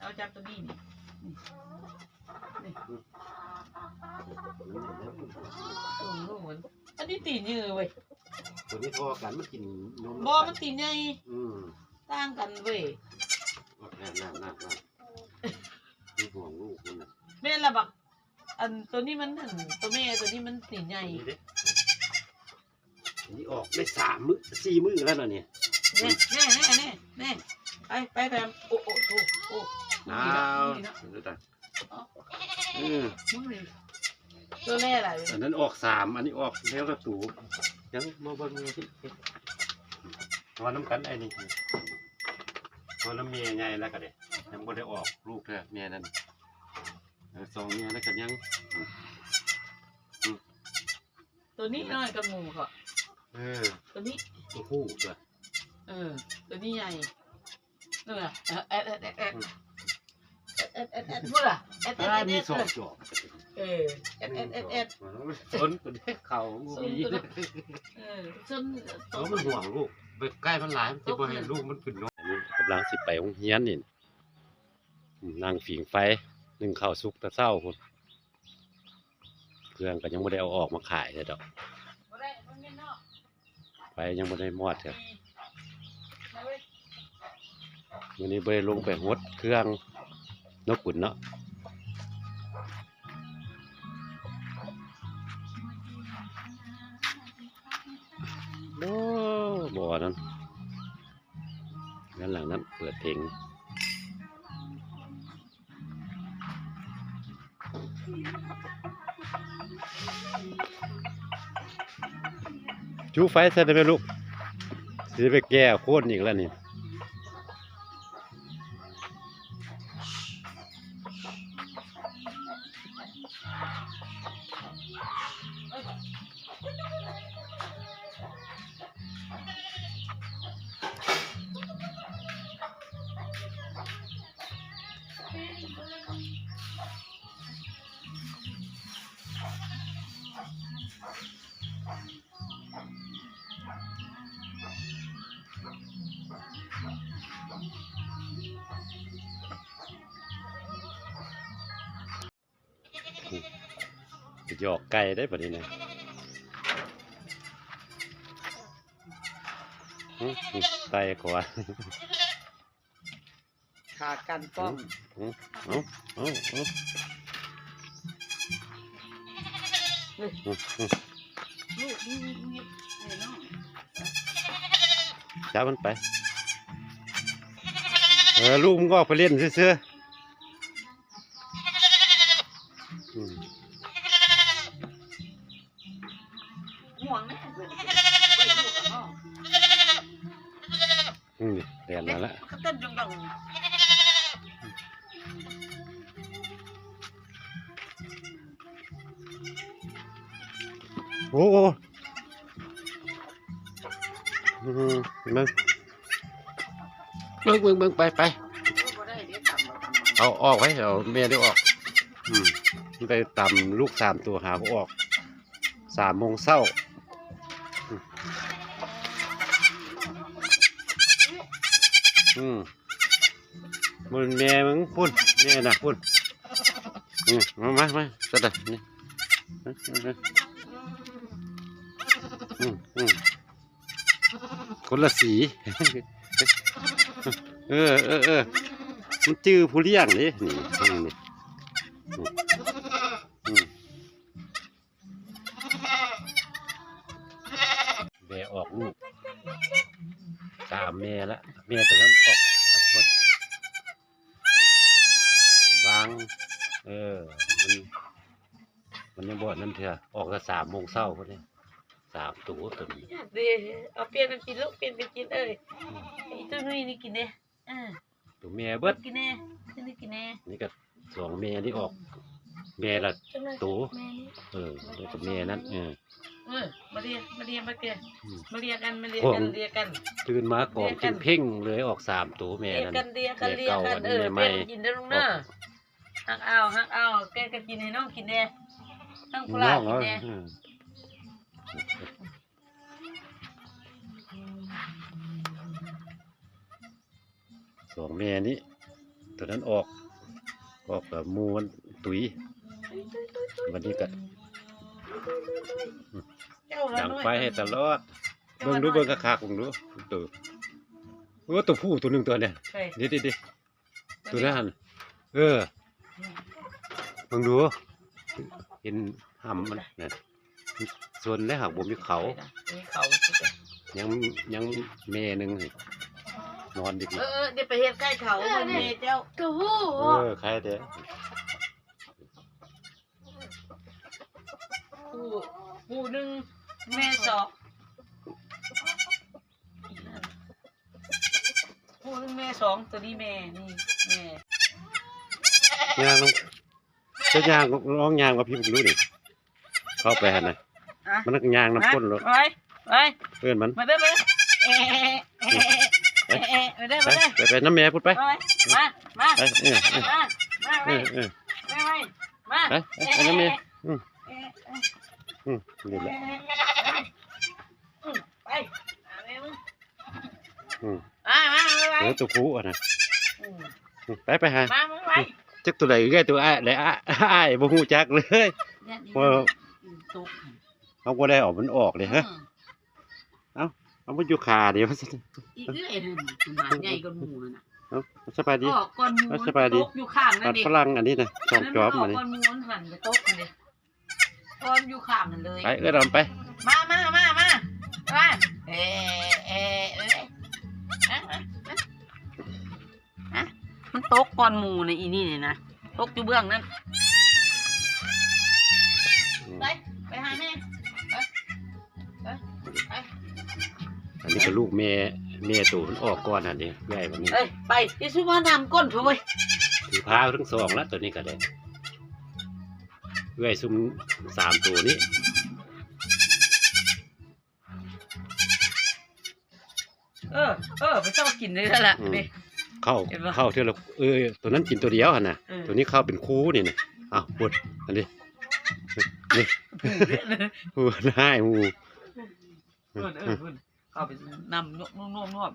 เอาจับตัวนี้นี่ลูกเหมือนอันนี้ตีนยืดเว้ยตัวนี้พอกันมันกินนม บ่มันตีนใหญ่ต่างกันเว้ยนั่นห่วงลูกมันแม่ละบักอันตัวนี้มันตัวแม่ตัวนี้มันตีนใหญ่นี่ออกได้3 มื้อ 4 มื้อแล้วเนี่ยแน่ไปแบบโอ้อ้าวตัวแม่อะไรอันนั้นออก3อันนี้ออกแล้วก็ตู่ยังมาเบิ่งที่ว่าน้ำกันไอ้นี่ว่าน้ำเมียใหญ่แล้วก็เด็ยังบ่ได้ออกลูกเด้อเมียนั่น2เมียแล้วก็ยังตัวนี้น้อยกับหมูค่ะตัวนี้ตัวผู้ตัวตัวนี้ใหญ่นี่แหละพูดล่ะมี2 จอกชนตัวนี้เข่างูมีชนมันห่วงลูกไปใกล้มันหลายมันจะบ่ให้ลูกมันขึ้นเนาะกำลังสิไปโรงเรียนนี่นั่งผิงไฟนึ่งข้าวสุกตะเช้าพุ่นเครื่องก็ยังบ่ได้เอาออกมาขายเลยดอกไฟยังบ่ได้มอดเถอะวันนี้บ่ได้ลงไปหดเครื่องนกขุนเนาะโอ้บ่อนั้นด้านหลังนั้นเปิดเพลงจูไฟใส่ได้ไหมลูกสิไปแก้โค่นอีกแล้วนี่หยอกไก่ได้ปะนี่นะไตขวาขากันป้อมจับมันไปลูกมึงก็ไปเล่นเสื้อห่วงนะเรียนมาแล้วก็เต้นดังโอ้มึงไปเอาออกไว้เอาเมียได้ออกไปตำลูก3 ตัวหาก็ออก3 โมงเช้ามันแม่มึงพุ่นแม่น่ะพุ่นมาสัตว์นี่คนละสีมันจื้อผู้เลี้ยงนี่แม่ออกลูก3 แม่ละแม่แต่นั้นออกหมดวางมันยังบ่นั่นเถอะออกก็3 โมงเช้าพอดี3 ตัวตัวนี้ดีเอาเปลี่ยนกันกินลูกเปลี่ยนกันกินไอ้ตัวนี้นี่กินเนี่ยตัวแม่เบิดกินแน่นี่กินแน่นี่ก็2 แม่นี่ออกแม่ละตัวแล้วก็แม่นั้นมาเรียกันตื่นมาก่อนกินเพ่งเลยออก3 ตัวแม่นั้นเรียกันไม่กินได้ลุงเนาะหักเอาแกก็กินให้น้องกินแน่ตั้งปลากินแน่2 แม่นี้ ตัวนั้นออกกับหมูมันตุ๋ยวันนี้ก็ เจ้าละ ดัง น้อย ไฟให้ตลอดเบิ่งดูเบิ่งคักๆเบิ่งดูตัวตัวผู้ตัวหนึงตัวเนี่ย ใช่ ดิตัวนั้นเบิ่งดูเห็นหำมันเนี่ยส่วนได้หักบ่มีเขา มีเขา ยังแม่หนึงนี่นอนดิ เดี๋ยวไปเฮ็ดใกล้เขามันเมเจ้า ตัวผู้ ใครเด้ ผู้หนึ่งแม่สองผู้หนึ่งแม่สองตัวนี้แม่นี่แม่ ย่างจะย่างร้องย่างว่าพี่บ่รู้ดิเข้าไปหั่นน่ะมันนักย่างน้ำข้นรถ ไป เพื่อนมัน มาเด้อมาเด้อมาเด้อ ไปน้ำแม่พูดไป มา ไป มา ไปน้ำแม่นี่แหละ ไป ตัวผู้อ่ะนะไปหา มา จักตัวไหนแก่ตัวไหนอ้ายบ่ฮู้จักเลยว่าเขาบ่ได้ออกมันออกเลยฮะเอามันอยู่ขาเดียว อีเอื้อยนั่นมันบาดใหญ่กว่าหมูนั่นน่ะ สบายดี ออกก้อนหมูมันตกอยู่ข้างนั่ ปั น ด ดิ ฝรั่งอันนี้นะสองจอบมานี่ ก้อนหมูมันหันไปตกมันดิก้อนอยู่ข้างนั่นเลย ไปเอื้อดำไป มามันตกก้อนหมูในอีนี่เนี่ยนะตกอยู่เบื้องนั้นไปหาแม่ไป อันนี้ก็ลูกแม่ตัวมันออกก่อนอันนี้ใหญ่กว่านี้ ไปที่ซุมานำก้นเถอะเว้ย ถือพาทั้งสองแล้วตัวนี้ก็ได้เอื้อยซุ่ม3ตัวนี้ ไปเจ้ากินเลยแล้วล่ะนี่ เข้าเท่าละตัวนั้นกินตัวเดียวหั่นน่ะตัวนี้เข้าเป็นคู่นี่นะอ้าวปวดอันนี้นี่หูได้หู เอาไปนำนวบ